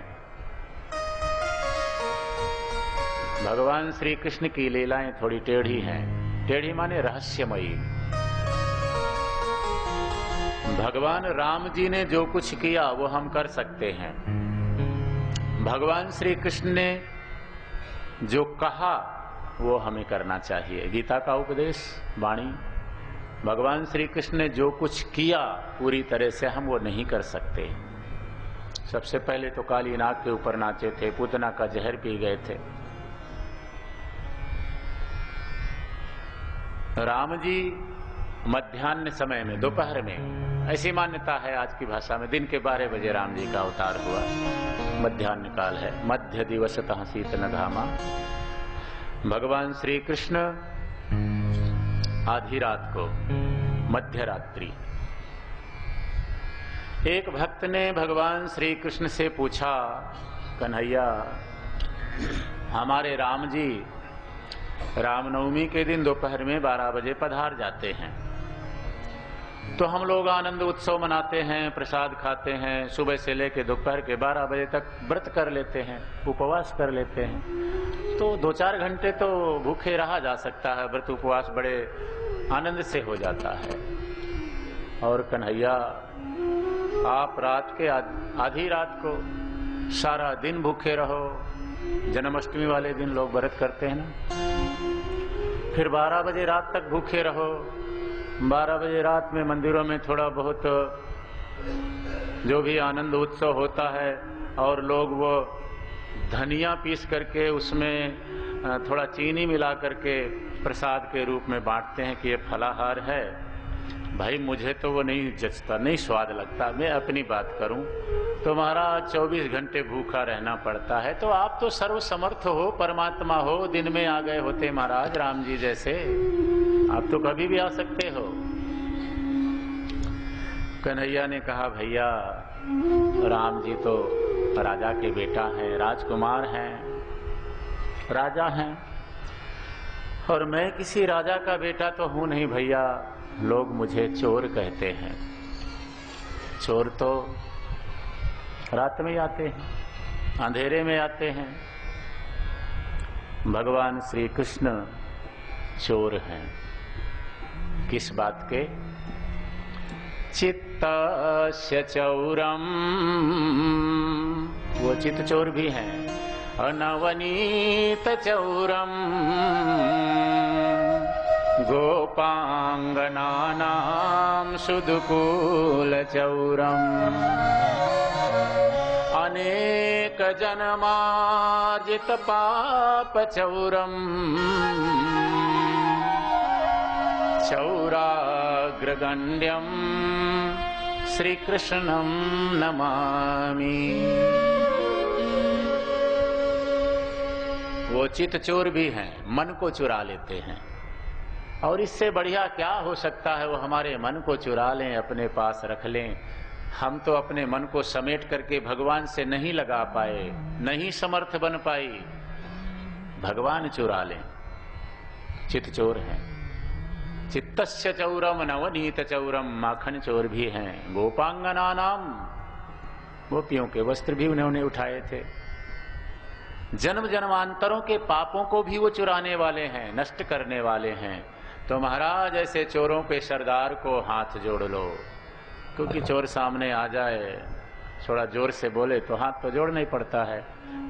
भगवान श्री कृष्ण की लीलाएं थोड़ी टेढ़ी हैं। टेढ़ी माने रहस्यमयी। भगवान राम जी ने जो कुछ किया वो हम कर सकते हैं। भगवान श्री कृष्ण ने जो कहा वो हमें करना चाहिए। गीता का उपदेश, वाणी। भगवान श्री कृष्ण ने जो कुछ किया पूरी तरह से हम वो नहीं कर सकते। सबसे पहले तो काली नाग के ऊपर नाचे थे, पूतना का जहर पी गए थे। राम जी मध्याह्न समय में, दोपहर में, ऐसी मान्यता है आज की भाषा में, दिन के 12 बजे राम जी का अवतार हुआ। मध्याह्न काल है। मध्य दिवसतः शीत न घामा। भगवान श्री कृष्ण आधी रात को, मध्य रात्रि, एक भक्त ने भगवान श्री कृष्ण से पूछा, कन्हैया हमारे राम जी रामनवमी के दिन दोपहर में 12 बजे पधार जाते हैं। तो हम लोग आनंद उत्सव मनाते हैं, प्रसाद खाते हैं, सुबह से लेकर दोपहर के 12 बजे तक व्रत कर लेते हैं, उपवास कर लेते हैं। तो 2-4 घंटे तो भूखे रहा जा सकता है, व्रत उपवास बड़े आनंद से हो जाता है। और कन्हैया आप रात के आधी रात को सारा दिन भूखे रहो। जन्माष्टमी वाले दिन लोग व्रत करते हैं ना, फिर 12 बजे रात तक भूखे रहो। 12 बजे रात में मंदिरों में थोड़ा बहुत जो भी आनंद उत्सव होता है और लोग वो धनिया पीस करके उसमें थोड़ा चीनी मिला करके प्रसाद के रूप में बांटते हैं कि ये फलाहार है। भाई मुझे तो वो नहीं जचता, नहीं स्वाद लगता। मैं अपनी बात करूं तो महाराज 24 घंटे भूखा रहना पड़ता है। तो आप तो सर्वसमर्थ हो, परमात्मा हो, दिन में आ गए होते महाराज राम जी जैसे, आप तो कभी भी आ सकते हो। कन्हैया ने कहा भैया राम जी तो राजा के बेटा हैं, राजकुमार हैं, राजा हैं, और मैं किसी राजा का बेटा तो हूं नहीं भैया। लोग मुझे चोर कहते हैं। चोर तो रात में आते हैं, अंधेरे में आते हैं। भगवान श्री कृष्ण चोर हैं। किस बात के? चित्तस्य चौरम, वो चित्त चोर भी हैं। अनवनीत चौरम गोपांगनानां सुदुकूल चौरम अनेक जन्मार्जित पाप चौरम चौराग्रगण्यं श्री कृष्णं नमामि। वो चित्त चोर भी हैं, मन को चुरा लेते हैं। और इससे बढ़िया क्या हो सकता है? वो हमारे मन को चुरा लें, अपने पास रख लें। हम तो अपने मन को समेट करके भगवान से नहीं लगा पाए, नहीं समर्थ बन पाई। भगवान चुरा लें, चित्त चोर हैं। चित्तस्य चौरम नवनीत चौरम, माखन चोर भी हैं। गोपांगना नाम, गोपियों के वस्त्र भी उन्होंने उठाए थे। जन्म जन्मांतरों के पापों को भी वो चुराने वाले हैं, नष्ट करने वाले हैं। तो महाराज ऐसे चोरों के सरदार को हाथ जोड़ लो, क्योंकि चोर सामने आ जाए, थोड़ा जोर से बोले तो हाथ तो जोड़ना ही पड़ता है।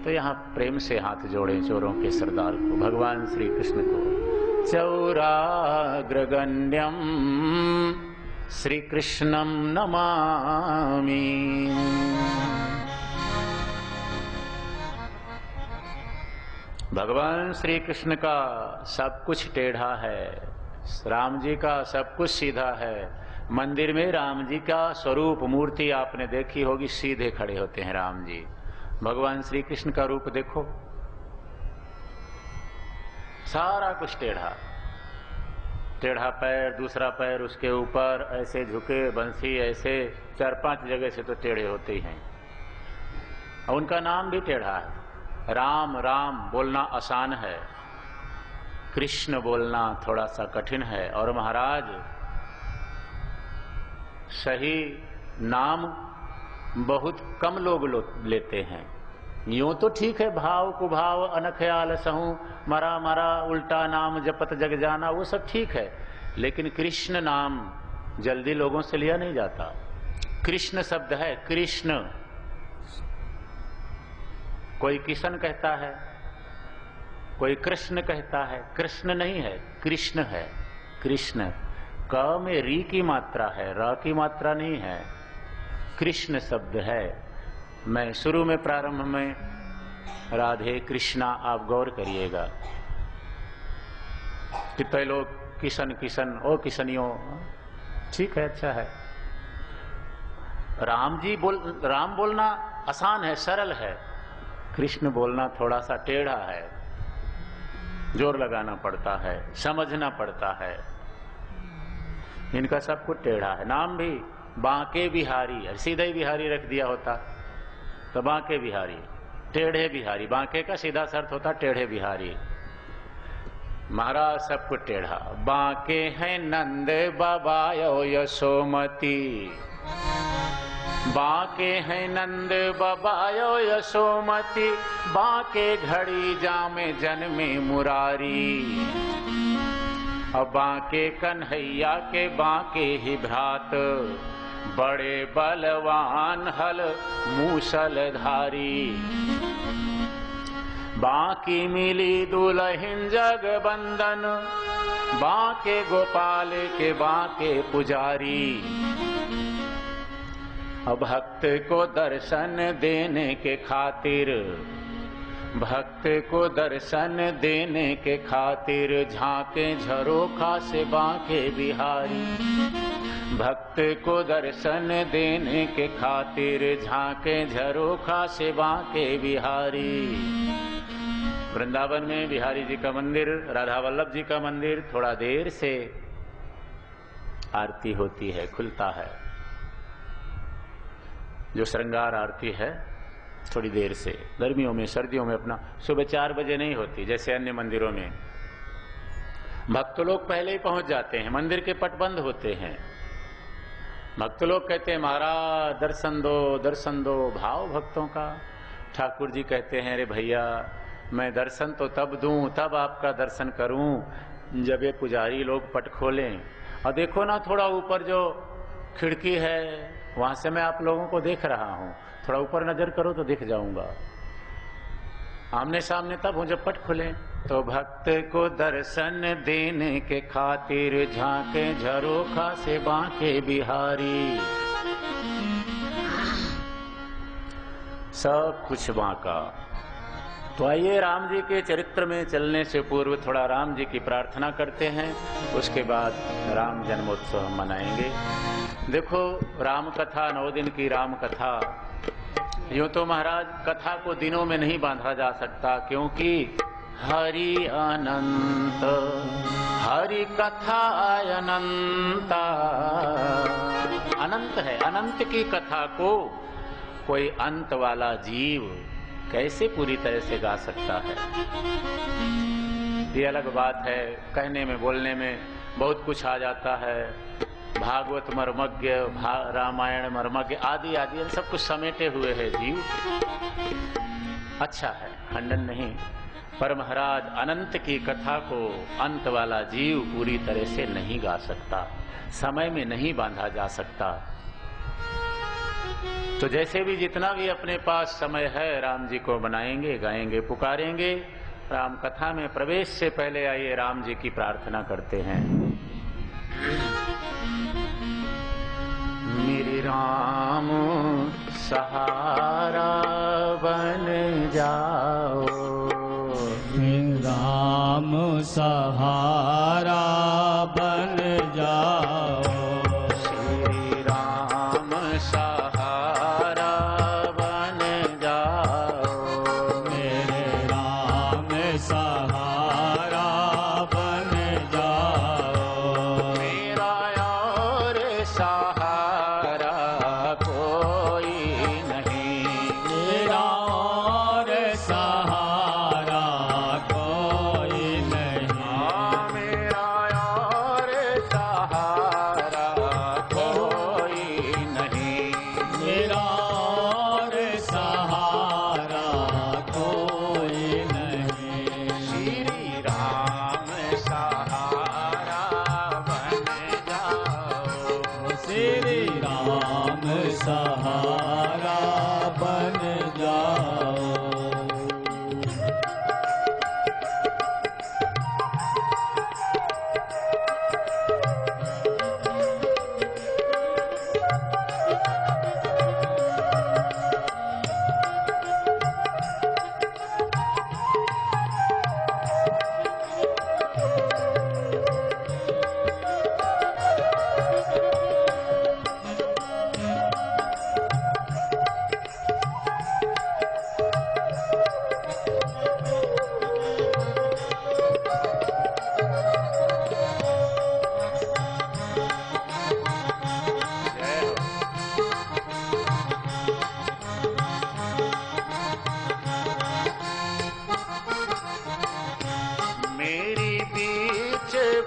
तो यहाँ प्रेम से हाथ जोड़े चोरों के सरदार को, भगवान श्री कृष्ण को। चौराग्रगण्यम श्री कृष्णम नमामि। भगवान श्री कृष्ण का सब कुछ टेढ़ा है, राम जी का सब कुछ सीधा है। मंदिर में राम जी का स्वरूप मूर्ति आपने देखी होगी, सीधे खड़े होते हैं राम जी। भगवान श्री कृष्ण का रूप देखो, सारा कुछ टेढ़ा, टेढ़ा पैर, दूसरा पैर उसके ऊपर ऐसे झुके, बंसी ऐसे 4-5 जगह से तो टेढ़े होते ही हैं। और उनका नाम भी टेढ़ा है। राम राम बोलना आसान है, कृष्ण बोलना थोड़ा सा कठिन है। और महाराज सही नाम बहुत कम लोग लेते हैं। यूं तो ठीक है, भाव कुभाव अनख्याल सहूं, मरा मरा उल्टा नाम जपत जग जाना, वो सब ठीक है। लेकिन कृष्ण नाम जल्दी लोगों से लिया नहीं जाता। कृष्ण शब्द है, कृष्ण। कोई किशन कहता है, कोई कृष्ण कहता है, कृष्ण नहीं है, कृष्ण है। कृष्ण क में री की मात्रा है, र की मात्रा नहीं है। कृष्ण शब्द है। मैं शुरू में प्रारंभ में राधे कृष्णा, आप गौर करिएगा। कितने लोग किशन किशन, ओ किशनियों, ठीक है, अच्छा है। राम बोलना आसान है, सरल है। कृष्ण बोलना थोड़ा सा टेढ़ा है, जोर लगाना पड़ता है, समझना पड़ता है। इनका सब कुछ टेढ़ा है। नाम भी बांके बिहारी है, सीधे ही बिहारी रख दिया होता तो बांके बिहारी, टेढ़े बिहारी, बांके का सीधा अर्थ होता टेढ़े बिहारी। महाराज सब कुछ टेढ़ा। बांके हैं नंद बाबायो यशोमती, बांके हैं नंद बाबायो यशोमती, बांके घड़ी जामे जन्मे मुरारी। अब बांके कन्हैया के बांके ही भ्रात, बड़े बलवान हल मूसलधारी। बांकी मिली दुल्हन जग बंदन, बांके गोपाल के बांके पुजारी। अब भक्त को दर्शन देने के खातिर, भक्त को दर्शन देने के खातिर, झांके झरोखा से बांके बिहारी। भक्त को दर्शन देने के खातिर, झांके झरोखा से बांके बिहारी। वृंदावन में बिहारी जी का मंदिर, राधा वल्लभ जी का मंदिर थोड़ा देर से आरती होती है, खुलता है। जो श्रृंगार आरती है थोड़ी देर से, गर्मियों में सर्दियों में अपना सुबह 4 बजे नहीं होती जैसे अन्य मंदिरों में। भक्त लोग पहले ही पहुंच जाते हैं, मंदिर के पट बंद होते हैं। भक्त लोग कहते हैं महाराज दर्शन दो, दर्शन दो। भाव भक्तों का। ठाकुर जी कहते हैं अरे भैया मैं दर्शन तो तब दूं, तब आपका दर्शन करूं जब ये पुजारी लोग पट खोलें। और देखो ना थोड़ा ऊपर जो खिड़की है वहां से मैं आप लोगों को देख रहा हूं, थोड़ा ऊपर नजर करो तो दिख जाऊंगा। आमने सामने तब हो जब पट खुले। तो भक्त को दर्शन देने के खातिर, झांके झरोखा से बांके बिहारी। सब कुछ बांका। तो आइए राम जी के चरित्र में चलने से पूर्व थोड़ा राम जी की प्रार्थना करते हैं, उसके बाद राम जन्मोत्सव हम मनाएंगे। देखो राम कथा, 9 दिन की राम कथा, यूं तो महाराज कथा को दिनों में नहीं बांधा जा सकता, क्योंकि हरि अनंत, हरि कथा अनंता, अनंत है। अनंत की कथा को कोई अंत वाला जीव कैसे पूरी तरह से गा सकता है? ये अलग बात है। कहने में बोलने में बहुत कुछ आ जाता है। भागवत मर्मज्ञ, रामायण मर्मज्ञ आदि आदि सब कुछ समेटे हुए है जीव। अच्छा है, खंडन नहीं, पर महाराज अनंत की कथा को अंत वाला जीव पूरी तरह से नहीं गा सकता, समय में नहीं बांधा जा सकता। तो जैसे भी जितना भी अपने पास समय है राम जी को मनाएंगे, गाएंगे, पुकारेंगे। राम कथा में प्रवेश से पहले आइए राम जी की प्रार्थना करते हैं। मेरे राम सहारा बन जाओ, मेरे राम सहारा बन जाओ, श्री राम सहारा बन जाओ, मेरे राम सहारा बन जाओ, मेरा और सहारा कोई नहीं, मेरा और सहारा कोई नहीं, मेरा और सहारा कोई नहीं, मेरा और सहारा कोई नहीं।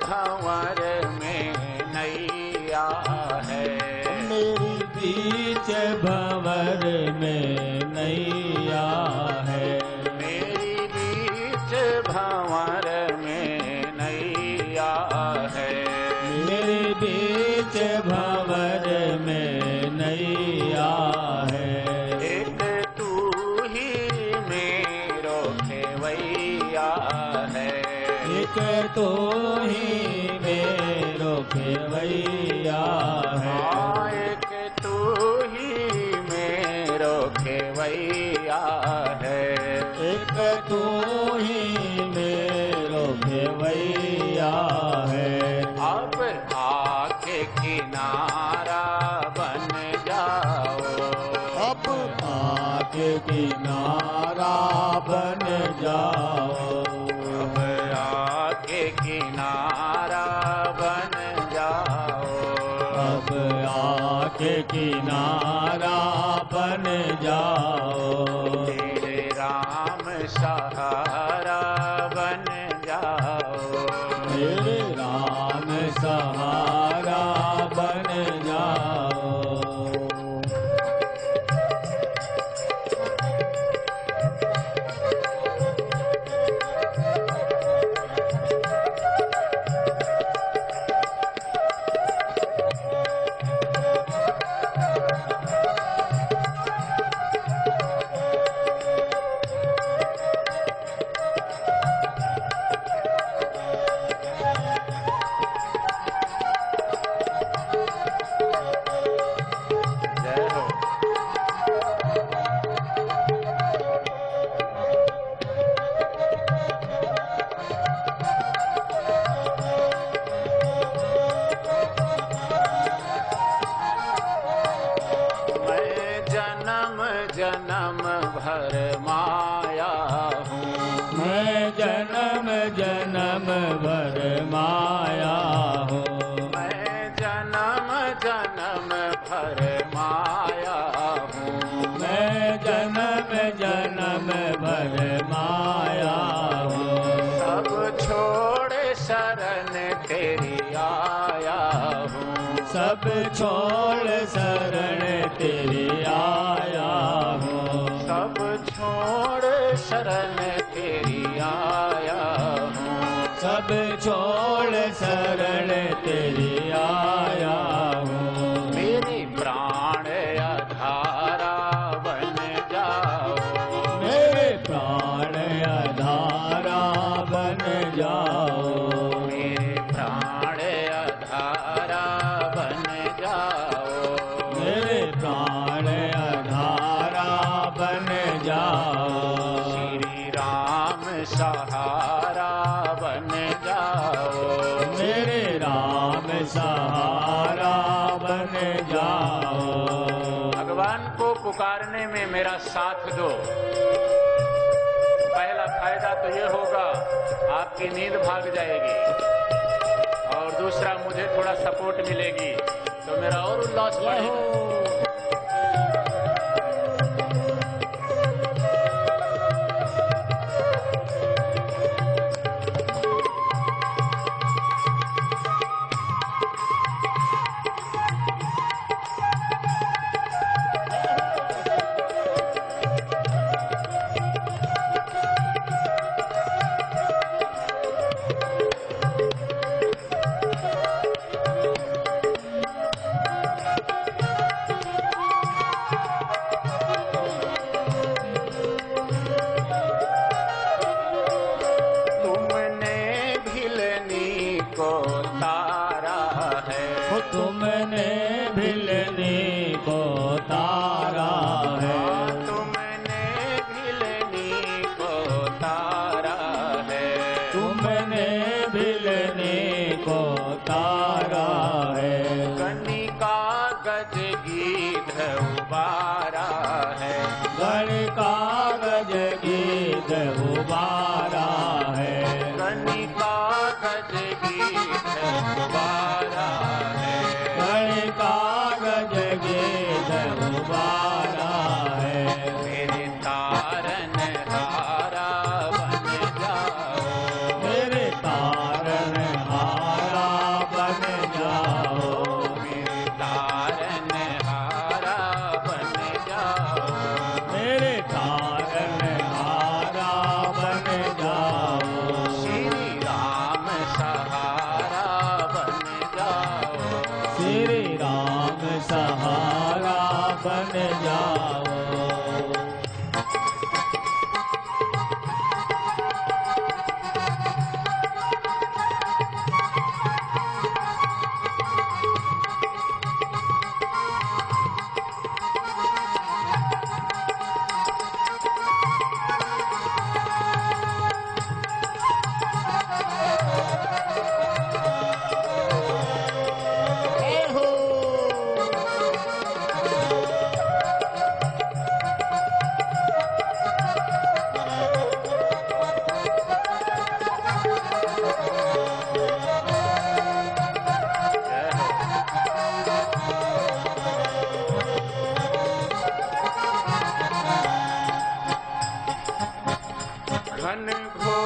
भंवर में नैया है। मेरी बीच भंवर में नैया है। मेरी बीच भंवर में नैया है। मेरी बीच भंवर में नैया है। एक तू ही मेरो खेवैया है। एक तो ही मेरो खेवैया है। हाँ, एक तू ही मेरो खेवैया है। एक तो ही मेरो खेवैया है। अब आके किनारा बन जाओ। अब आके किनारा बन जाओ। अब आके किनारा बन जाओ। अब आके किनारा बन जाओ। तेरे राम सहारा बन जाओ। मेरे राम सहारा बन जाओ। जय हो। मैं जन्म जन्म भर माया हूँ। मैं जन्म जन्म भर माया हूँ। मैं जन्म जन्म भर माया हूँ। मैं जन्म जन्म भर माया हूँ। सब छोड़ शरण तेरी आया हूँ। सब छोड़ शरण तेरी आया हूँ। सब छोड़ शरण तेरी आया हूँ। सब छोड़ शरण तेरी आया हूँ। मेरी प्राण आधारा बन जाओ। मेरे प्राण आधारा बन जाओ। मेरे प्राण आधारा बन जाओ। मेरे प्राण आधारा बन जाओ। श्री राम सहारा बन जाओ। मेरे राम सहारा बन जाओ। भगवान को पुकारने में मेरा साथ दो। पहला फायदा तो ये होगा, आपकी नींद भाग जाएगी, और दूसरा मुझे थोड़ा सपोर्ट मिलेगी तो मेरा और उल्लास बढ़ेगा। को तारा है, तुमने भिलनी को तारा है, तुमने भिलनी को तारा है, तुमने भिलनी को तारा है, कनिका गज गीध उबारा है, गणिका गज गीत उबारा है, कनिका गज गीध उबारा है, गणिका गज गीत उबारा है, मेरे तारन हारा बन जाओ, मेरे तारन हारा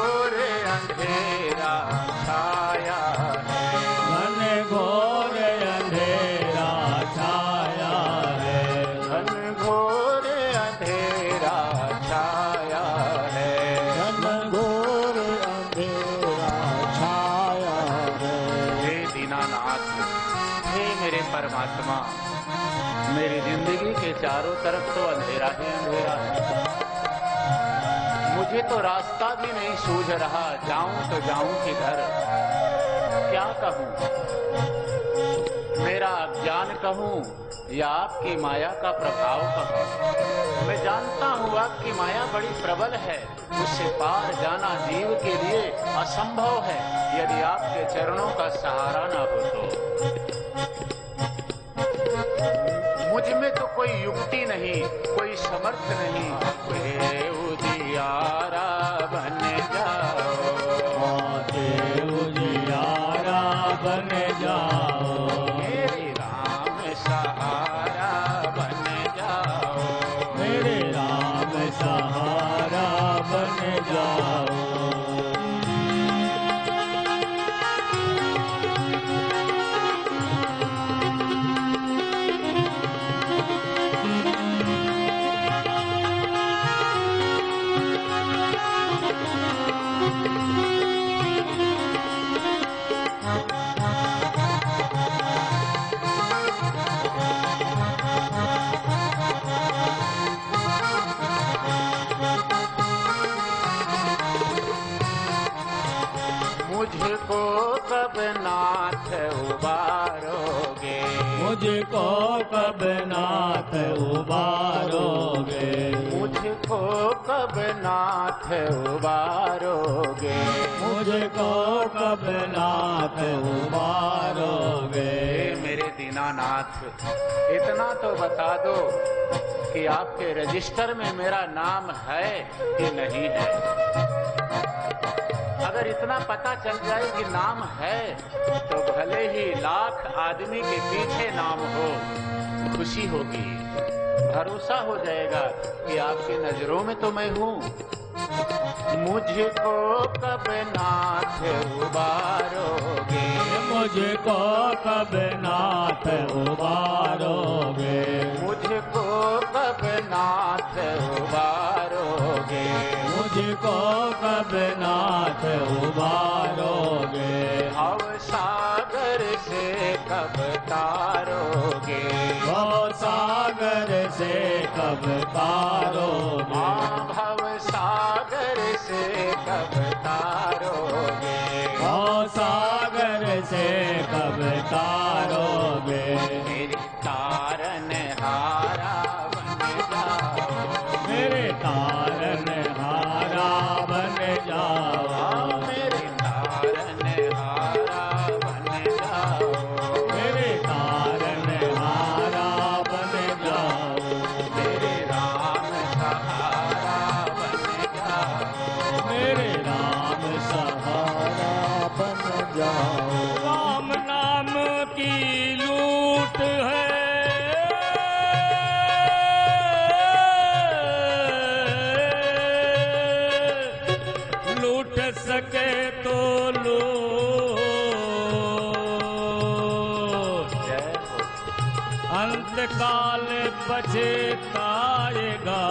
घोर अंधेरा छाया है, घन घोर अंधेरा छाया है, घन घोर अंधेरा छाया है, घन घोर अंधेरा छाया है। हे दीनानाथ, हे मेरे परमात्मा, मेरी जिंदगी के चारों तरफ तो अंधेरा ही अंधेरा है। मुझे तो रास्ता भी नहीं सूझ रहा, जाऊं तो जाऊं किधर, क्या कहूं, मेरा अज्ञान कहूं या आपकी माया का प्रभाव कहूं। मैं जानता हूं आपकी माया बड़ी प्रबल है, उससे पार जाना जीव के लिए असंभव है यदि आपके चरणों का सहारा ना हो तो। मुझ में तो कोई युक्ति नहीं, कोई समर्थ नहीं। हे उजियारा बन जाओ, उजियारा बन जाओ, मेरे राम सहारा बन जाओ, मेरे राम सहारा बन जाओ। मुझको कब नाथ उबारोगे, मुझको कब नाथ उबारोगे, मुझको कब नाथ उबारोगे, मुझको कब नाथ उबारोगे। हे मेरे दीनानाथ, इतना तो बता दो कि आपके रजिस्टर में मेरा नाम है कि नहीं है। अगर इतना पता चल जाए कि नाम है तो भले ही लाख आदमी के पीछे नाम हो, खुशी होगी, भरोसा हो जाएगा कि आपकी नजरों में तो मैं हूँ। मुझको कब नाथ उबारोगे, मुझको कब नाथ उबारोगे, मुझको कब नाथ उबारोगे, मुझको कब नाथ उबारोगे। भव सागर से कब तारोगे, भव सागर से कब तारोगे, भव सागर से कब तारोगे, भव सागर से कब तारोगे। मेरी तारन हारा बन जाओ, मेरे तारन हारा बन जाओ, मेरे तारन हारा बन जाओ, मेरे तारन हारा बन जाओ, मेरे राम सहारा बन जाओ, मेरे राम सहारा बन जाओ। राम नाम की लूट है, लूट सके तो लो, जय हो। अंत काल पछताएगा।